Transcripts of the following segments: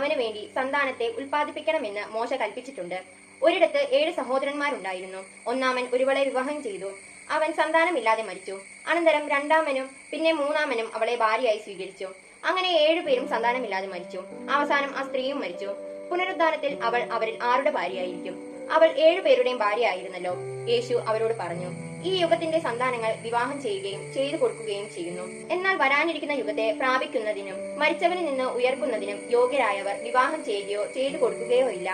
അവന് വേണ്ടി സന്താനത്തെ ഉൽപ്പാദിപ്പിക്കണമെന്ന് മോശ കൽപ്പിച്ചിട്ടുണ്ട്. ഒരിടത്ത് 7 സഹോദരന്മാരുണ്ടായിരുന്നു. ഒന്നാമൻ ഒരുവളെ വിവാഹം ചെയ്തു. അവൻ സന്താനമില്ലാതെ മരിച്ചു. അനന്തരം രണ്ടാമനും പിന്നെ മൂന്നാമനും അവളെ ഭാര്യയായി സ്വീകരിച്ചു. അങ്ങനെ 7 പേരും സന്താനമില്ലാതെ മരിച്ചു. അവസാനം ആ സ്ത്രീയും മരിച്ചു. പുനരുദ്ധാനത്തിൽ അവൾ അവരിൽ ആരുടെ ഭാര്യയായിരിക്കും? അവൾ 7 പേരുടെയും ഭാര്യ ആയിരുന്നല്ലോ. യേശു അവരോട് പറഞ്ഞു, ഈ യുഗത്തിന്റെ സന്താനങ്ങൾ വിവാഹം ചെയ്യുകയും ചെയ്തു കൊടുക്കുകയും ചെയ്യുന്നു. എന്നാൽ വരാനിരിക്കുന്ന യുഗത്തെ പ്രാപിക്കുന്നതിനും മരിച്ചവരിൽ നിന്ന് ഉയർക്കുന്നതിനും യോഗ്യരായവർ വിവാഹം ചെയ്യുകയോ ചെയ്തു കൊടുക്കുകയോ ഇല്ല.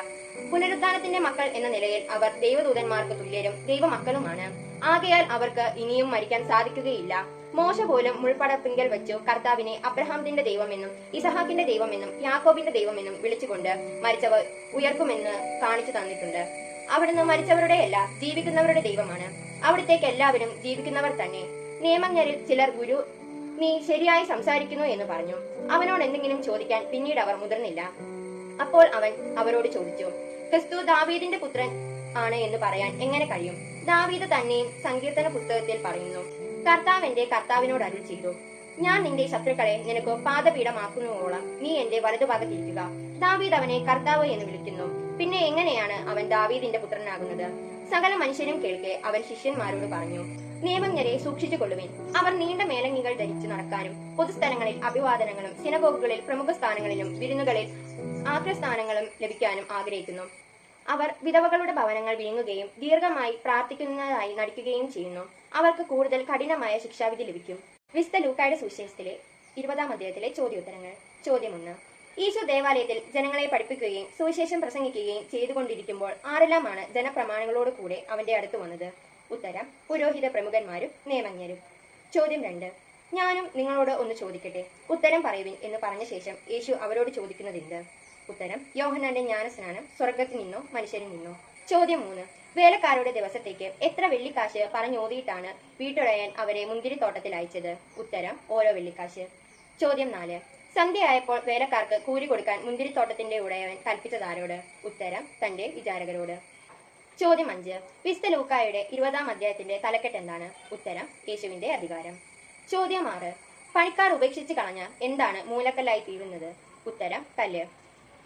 പുനരുദ്ധാനത്തിന്റെ മക്കൾ എന്ന നിലയിൽ അവർ ദൈവദൂതന്മാർക്ക് തുല്യരും ദൈവമക്കളുമാണ്. ആകയാൽ അവർക്ക് ഇനിയും മരിക്കാൻ സാധിക്കുകയില്ല. മോശ പോലും മുൾപ്പടപ്പിങ്കൽ വെച്ചു കർത്താവിനെ അബ്രഹാമിന്റെ ദൈവമെന്നും ഇസഹാക്കിന്റെ ദൈവമെന്നും യാക്കോബിന്റെ ദൈവമെന്നും വിളിച്ചുകൊണ്ട് മരിച്ചവർ ഉയർക്കുമെന്ന് കാണിച്ചു തന്നിട്ടുണ്ട്. അവിടുന്ന് മരിച്ചവരുടെയല്ല, ജീവിക്കുന്നവരുടെ ദൈവമാണ്. അവിടത്തേക്ക് എല്ലാവരും ജീവിക്കുന്നവർ തന്നെ. നിയമജ്ഞരിൽ ചിലർ, ഗുരു, നീ ശരിയായി സംസാരിക്കുന്നു എന്ന് പറഞ്ഞു. അവനോട് എന്തെങ്കിലും ചോദിക്കാൻ പിന്നീട് അവർ മുതിർന്നില്ല. അപ്പോൾ അവൻ അവരോട് ചോദിച്ചു, ക്രിസ്തു ദാവീദിന്റെ പുത്രൻ ആണ് എന്ന് പറയാൻ എങ്ങനെ കഴിയും? ദാവീദ് തന്നെയും സങ്കീർത്തന പുസ്തകത്തിൽ പറയുന്നു, കർത്താവ് എന്റെ കർത്താവിനോട് അരുൾ ചെയ്തു, ഞാൻ നിന്റെ ശത്രുക്കളെ നിനക്ക് പാദപീഠമാക്കുന്നുവോളം നീ എന്റെ വലതുഭാഗത്തിരിക്കുക. ദാവീദ് അവനെ കർത്താവ് എന്ന് വിളിക്കുന്നു. പിന്നെ എങ്ങനെയാണ് അവൻ ദാവീദിന്റെ പുത്രനാകുന്നത്? സകല മനുഷ്യരും കേൾക്കെ അവൻ ശിഷ്യന്മാരോട് പറഞ്ഞു, നിയമജ്ഞരെ സൂക്ഷിച്ചു കൊള്ളുവിൻ. അവർ നീണ്ട മേലങ്കികൾ ധരിച്ചു നടക്കാനും പൊതുസ്ഥലങ്ങളിൽ അഭിവാദനങ്ങളും സിനഗോഗുകളിൽ പ്രമുഖ സ്ഥാനങ്ങളിലും വിരുന്നുകളിൽ ആഗ്രസ്ഥാനങ്ങളും ലഭിക്കാനും ആഗ്രഹിക്കുന്നു. അവർ വിധവകളുടെ ഭവനങ്ങൾ വിഴുങ്ങുകയും ദീർഘമായി പ്രാർത്ഥിക്കുന്നതായി നടിക്കുകയും ചെയ്യുന്നു. അവർക്ക് കൂടുതൽ കഠിനമായ ശിക്ഷാവിധി ലഭിക്കും. വിശുദ്ധ ലൂക്കായുടെ സുവിശേഷത്തിലെ 20-ാം അധ്യായത്തിലെ ചോദ്യോത്തരങ്ങൾ. ചോദ്യം 1. ഈശോ ദേവാലയത്തിൽ ജനങ്ങളെ പഠിപ്പിക്കുകയും സുവിശേഷം പ്രസംഗിക്കുകയും ചെയ്തുകൊണ്ടിരിക്കുമ്പോൾ ആരെല്ലാമാണ് ജനപ്രമാണികളോട് കൂടെ അവന്റെ അടുത്ത് വന്നത്? ഉത്തരം, പുരോഹിത പ്രമുഖന്മാരും നിയമജ്ഞരും. ചോദ്യം 2. ഞാനും നിങ്ങളോട് ഒന്ന് ചോദിക്കട്ടെ, ഉത്തരം പറയുവിൻ എന്ന് പറഞ്ഞ ശേഷം യേശു അവരോട് ചോദിക്കുന്നതെന്ത്? ഉത്തരം, യോഹന്നാന്റെ ജ്ഞാനസ്നാനം സ്വർഗത്തിൽ നിന്നോ മനുഷ്യരിൽ നിന്നോ? ചോദ്യം 3. വേലക്കാരുടെ ദിവസത്തേക്ക് എത്ര വെള്ളിക്കാശ് പറഞ്ഞോതിയിട്ടാണ് വീട്ടുടയൻ അവരെ മുന്തിരിത്തോട്ടത്തിൽ അയച്ചത്? ഉത്തരം, ഓരോ വെള്ളിക്കാശ്. ചോദ്യം 4. സന്ധ്യയായപ്പോൾ വേലക്കാർക്ക് കൂലി കൊടുക്കാൻ മുന്തിരിത്തോട്ടത്തിന്റെ ഉടയവൻ കൽപ്പിച്ചതാരോട്? ഉത്തരം, തന്റെ വിചാരകരോട്. ചോദ്യം 5. വിശുദ്ധ ലൂക്കായുടെ 20-ാം അധ്യായത്തിന്റെ തലക്കെട്ട് എന്താണ്? ഉത്തരം, യേശുവിന്റെ അധികാരം. ചോദ്യം 6. പണിക്കാർ ഉപേക്ഷിച്ച് കളഞ്ഞ എന്താണ് മൂലക്കല്ലായി തീരുന്നത്? ഉത്തരം, കല്ല്.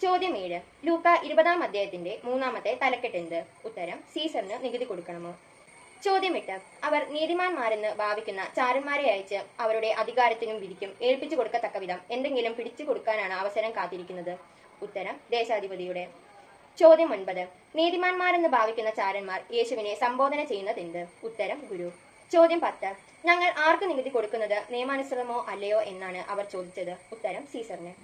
ചോദ്യം 7. ലൂക്ക 20-ാം അധ്യായത്തിന്റെ 3-ാമത്തെ തലക്കെട്ട് എന്ത്? ഉത്തരം, സീസറിന് നികുതി കൊടുക്കണമോ? ചോദ്യം 8. അവർ നീതിമാന്മാരെന്ന് ഭാവിക്കുന്ന ചാരന്മാരെ അയച്ച് അവരുടെ അധികാരത്തിനും വിധിക്കും ഏൽപ്പിച്ചു കൊടുക്കത്തക്ക വിധം എന്തെങ്കിലും പിടിച്ചു കൊടുക്കാനാണ് അവസരം കാത്തിരിക്കുന്നത്? ഉത്തരം, ദേശാധിപതിയുടെ. ചോദ്യം 9. നീതിമാന്മാരെന്ന് ഭാവിക്കുന്ന ചാരന്മാർ യേശുവിനെ സംബോധന ചെയ്യുന്നത് എന്ത്? ഉത്തരം, ഗുരു. ചോദ്യം 10. ഞങ്ങൾ ആർക്ക് നികുതി കൊടുക്കുന്നത് നിയമാനുസൃതമോ അല്ലയോ എന്നാണ് അവർ ചോദിച്ചത്? ഉത്തരം, സീസറിന്.